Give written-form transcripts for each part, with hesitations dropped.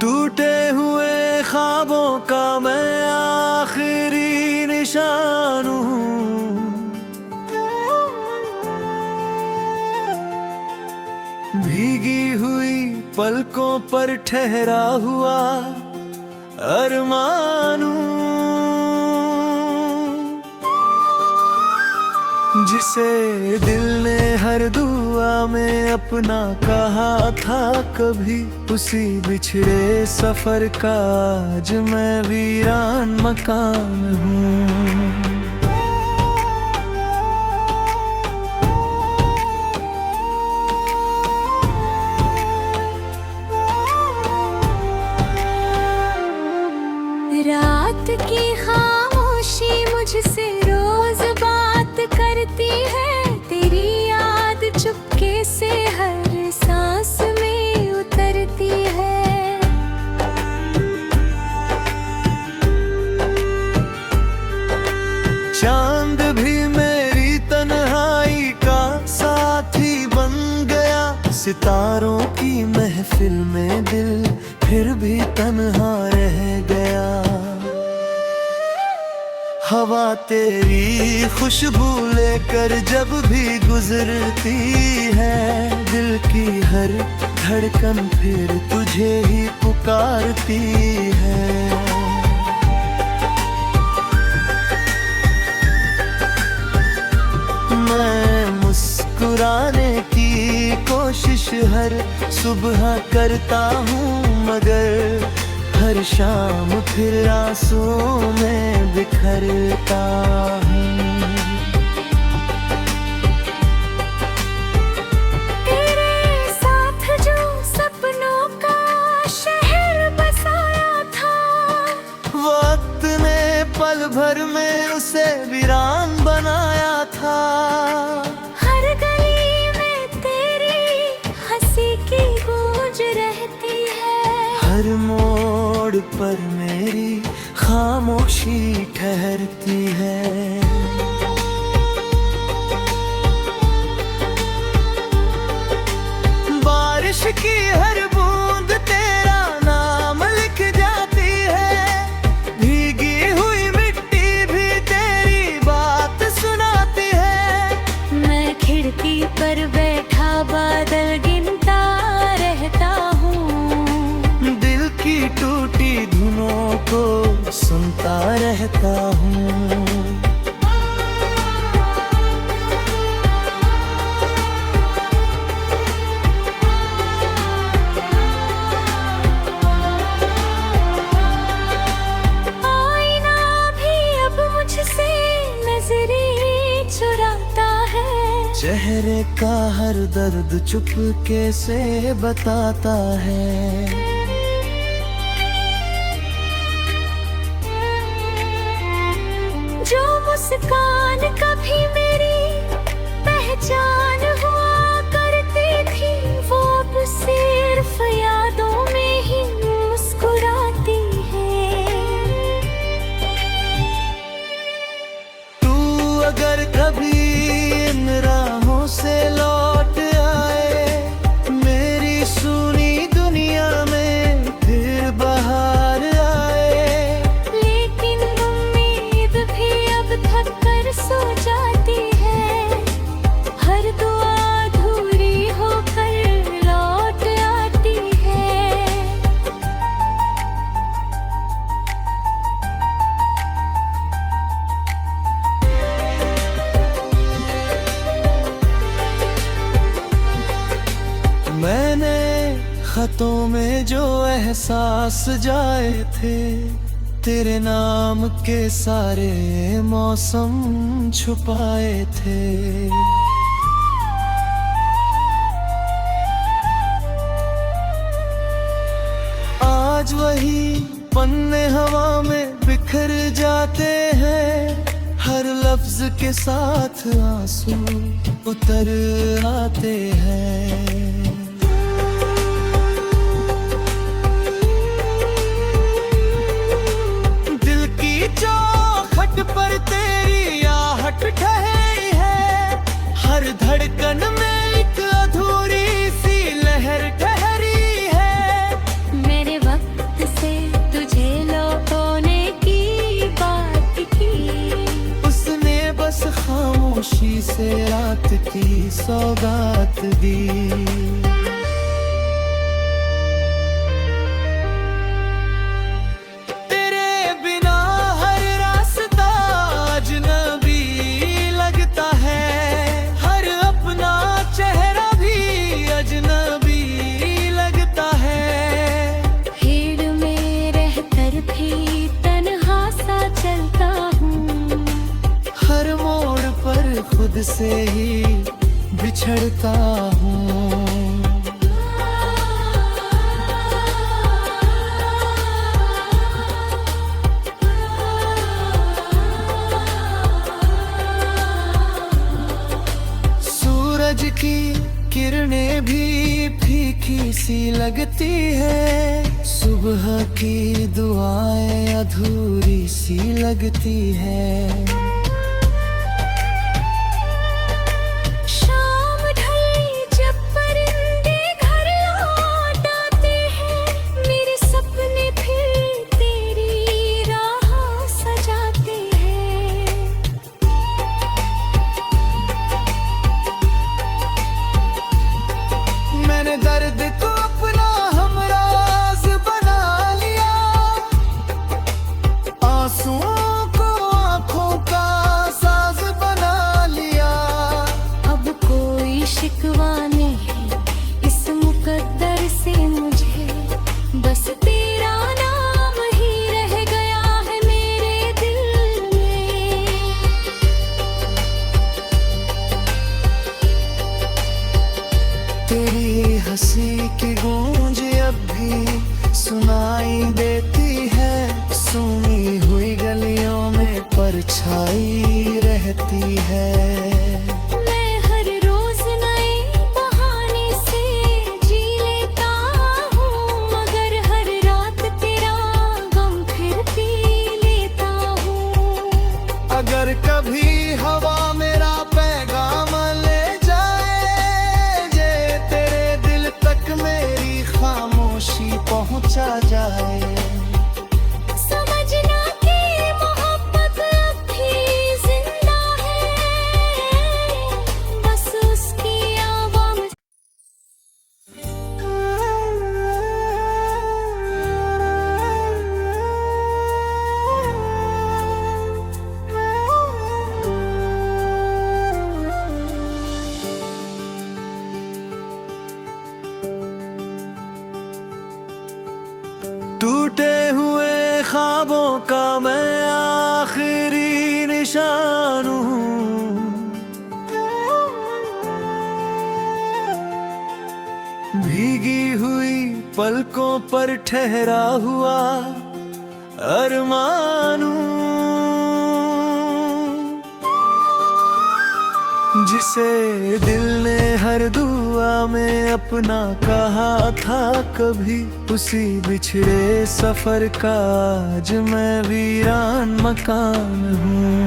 टूटे हुए ख्वाबों का मैं आखिरी निशान हूँ। भीगी हुई पलकों पर ठहरा हुआ अरमान हूँ, जिसे दिल ने हर दुआ में अपना कहा था कभी। उसी बिछड़े सफर का आज मैं वीरान मकान हूँ। रात की खामोशी मुझसे रोज बात करती है। तेरी याद चुपके से हर सांस में उतरती है। चांद भी मेरी तन्हाई का साथी बन गया। सितारों की महफिल में दिल फिर भी तन्हा रह गया। हवा तेरी खुशबू लेकर जब भी गुजरती है, दिल की हर धड़कन फिर तुझे ही पुकारती है। मैं मुस्कुराने की कोशिश हर सुबह करता हूँ, मगर हर शाम फिर आंसुओं में बिखरता हूँ। तेरे साथ जो सपनों का शहर बसाया था, वक्त ने पल भर में उसे वीरान बनाया था। हर गली में तेरी हंसी की गूंज रहती है। हर मोड़ पर मेरी खामोशी ठहरती है। बारिश की हर बूंद तेरा नाम लिख जाती है। भीगी हुई मिट्टी भी तेरी बात सुनाती है। मैं खिड़की पर बैठा बादल गिनता रहता हूँ। दिल की टूटी धुनों को सुनता रहता हूँ। आईना भी अब मुझसे नजरें चुराता है। चेहरे का हर दर्द चुपके से बताता है। जो मुस्कान कभी मेरी पहचान हुआ करती थी, वो अब सिर्फ यादों में ही मुस्कुराती है। तू अगर कभी इन राहों से लौट आए, मेरी सुनी दुनिया में फिर बहार आए। लेकिन उम्मीद भी अब थक कर सो जाती है। हर दुआ अधूरी होकर लौट आती है। मैंने खतों में जो एहसास जाए थे, तेरे नाम के सारे मौसम छुपाए थे। आज वही पन्ने हवा में बिखर जाते हैं। हर लफ्ज के साथ आंसू उतर आते हैं। दिल की चौखट पर तेरी आहट ठहरी है। हर धड़कन में एक अधूरी सी लहर ठहरी है। मेरे वक्त सौगात दी। तेरे बिना हर रास्ता अजनबी लगता है, हर अपना चेहरा भी अजनबी लगता है। भीड़ में रहकर भी तन्हा सा चलता हूँ, हर मोड़ पर खुद से ही बिछड़ता हूँ। सूरज की किरणें भी फीकी सी लगती है, सुबह की दुआएं अधूरी सी लगती है। शाम ढली जब परिंदे घर लौट आते हैं, मेरे सपने फिर तेरी राह सजाते हैं। मैंने दर्द को अपना हमराज बना लिया, आंसुओं को आंखों का साज बना लिया। अब कोई शिकवा नहीं इस मुकद्दर से मुझे, बस तेरा नाम ही रह गया है मेरे दिल में। तेरी हंसी की गूंज अब भी सुनाई देती है, सुनी हुई गलियों में परछाई रहती है। मैं हर रोज नए बहाने से जी लेता हूँ, मगर हर रात तेरा गम फिर पी लेता हूँ। अगर कभी हवा मेरा पैगाम ले जाए, जे तेरे दिल तक मेरी खामोशी पहुंचा जाए। समझना कि मोहब्बत अब भी जिंदा है, बस उसकी आवाज़। टूटे हुए ख्वाबों का मैं आखिरी निशान हूँ, भीगी हुई पलकों पर ठहरा हुआ अरमान हूँ, जिसे दिल ने हर दुआ में अपना कहा था कभी। उसी बिछड़े सफर का आज मैं वीरान मकान हूँ।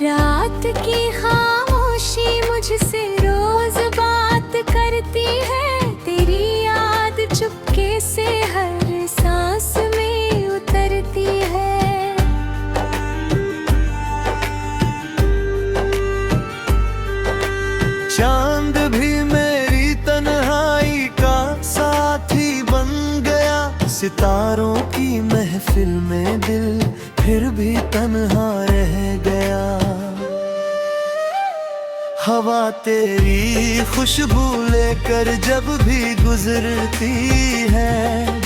रात की खामोशी मुझसे रोज बात करती है, तेरी याद चुपके से हर सांस में उतरती है। चांद भी मेरी तन्हाई का साथी बन गया, सितारों की महफिल में दिल फिर भी तन्हा रह गया। हवा तेरी खुशबू लेकर जब भी गुजरती है,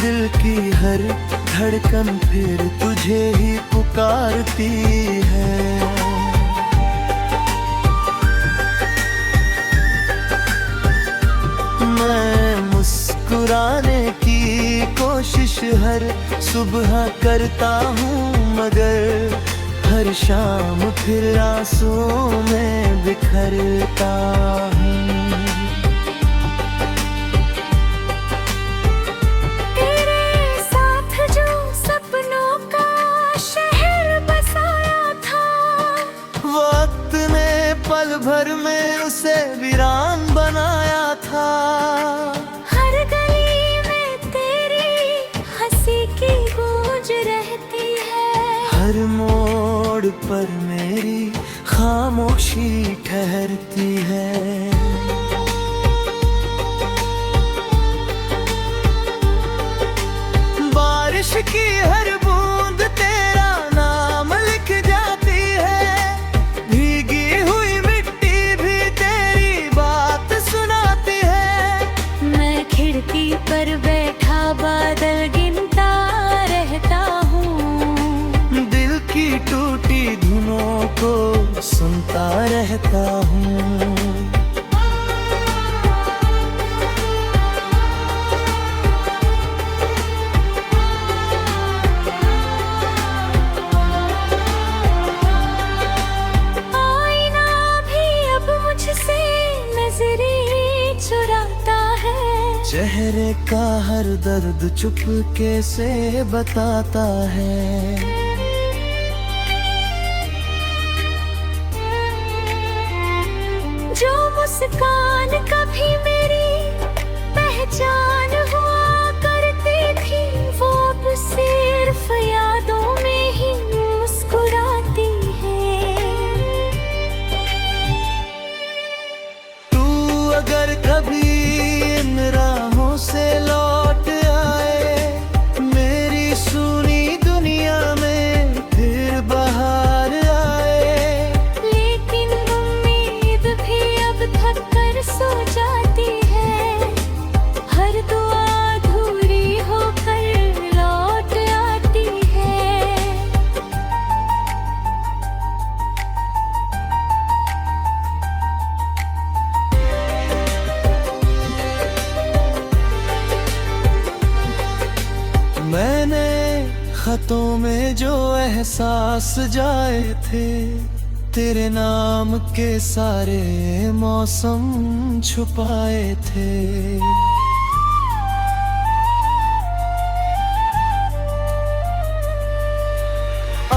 दिल की हर धड़कन फिर तुझे ही पुकारती है। मैं मुस्कुराने की कोशिश हर सुबह करता हूँ, मगर हर शाम फिर आंसुओं में बिखरता हूँ। तेरे साथ जो सपनों का शहर बसाया था, वक्त ने पल भर में उसे वीरान बनाया था। हर बारिश की हर बूंद तेरा नाम लिख जाती है। भीगी हुई मिट्टी भी तेरी बात सुनाती है। मैं खिड़की पर बैठा बादल गिनता रहता हूँ। दिल की टूटी धुनों को सुनता रहता हूँ। चुराता है चेहरे का हर दर्द चुपके से बताता है। जो मुस्कान कभी मेरी पहचान हुआ करती थी, वो अब सिर्फ यादों में ही मुस्कुराती है। तू अगर कभी इन राहों से लौट आए, मेरी सुनी दुनिया में फिर बहार आए। लेकिन उम्मीद भी अब थक कर सो जाती है। हर दुआ अधूरी होकर लौट आती है। मैंने खतों में जो एहसास जाए थे, तेरे नाम के सारे मौसम छुपाए थे।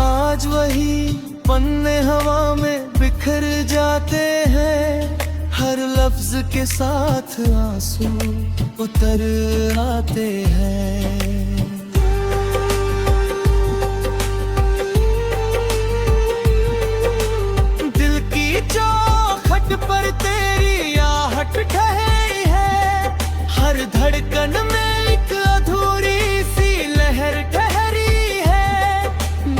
आज वही पन्ने हवा में बिखर जाते हैं। हर लफ्ज के साथ आंसू उतर आते हैं। दिल की चौखट पर तेरी आहट ठहरी है। हर धड़कन में एक अधूरी सी लहर ठहरी है।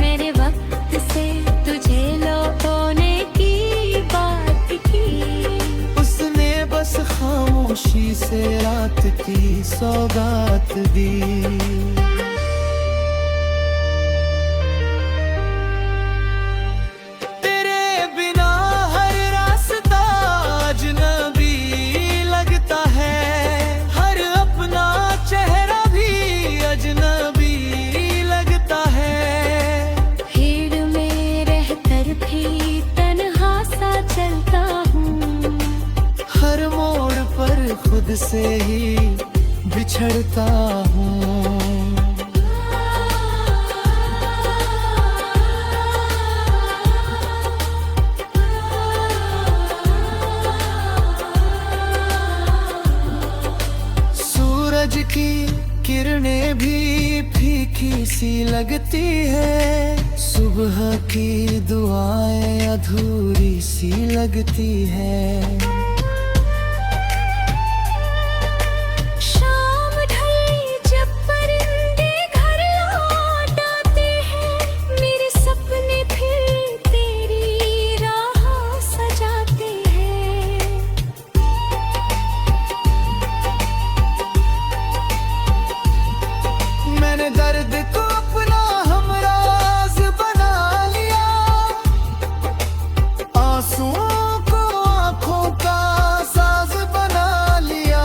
मेरे वक्त से तुझे लौटने की बात की, उसने बस खामोशी से रात की सौगात दी। तेरे बिना हर रास्ता अजनबी लगता है। हर अपना चेहरा भी अजनबी लगता है। भीड़ में रहकर भी तन्हा सा चलता हूँ। हर मोड़ पर खुद से ही बिछड़ता हूँ। सूरज की किरणें भी फीकी सी लगती है। सुबह की दुआएं अधूरी सी लगती है। शाम ढली जब परिंदे घर लौट आते हैं, मेरे सपने फिर तेरी राह सजाते हैं। मैंने दर्द को अपना हमराज बना लिया। आंसुओं को आंखों का साज बना लिया।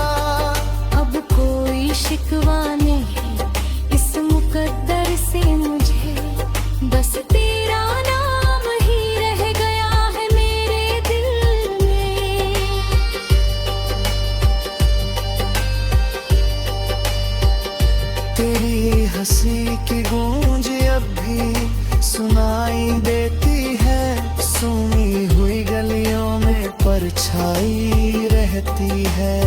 अब कोई शिकवा नहीं इस मुकद्दर से मुझे, बस तेरा नाम ही रह गया है मेरे दिल में। तेरी हंसी की गूंज अब भी सुनाई देती है। सूनी हुई गलियों में परछाई रहती है।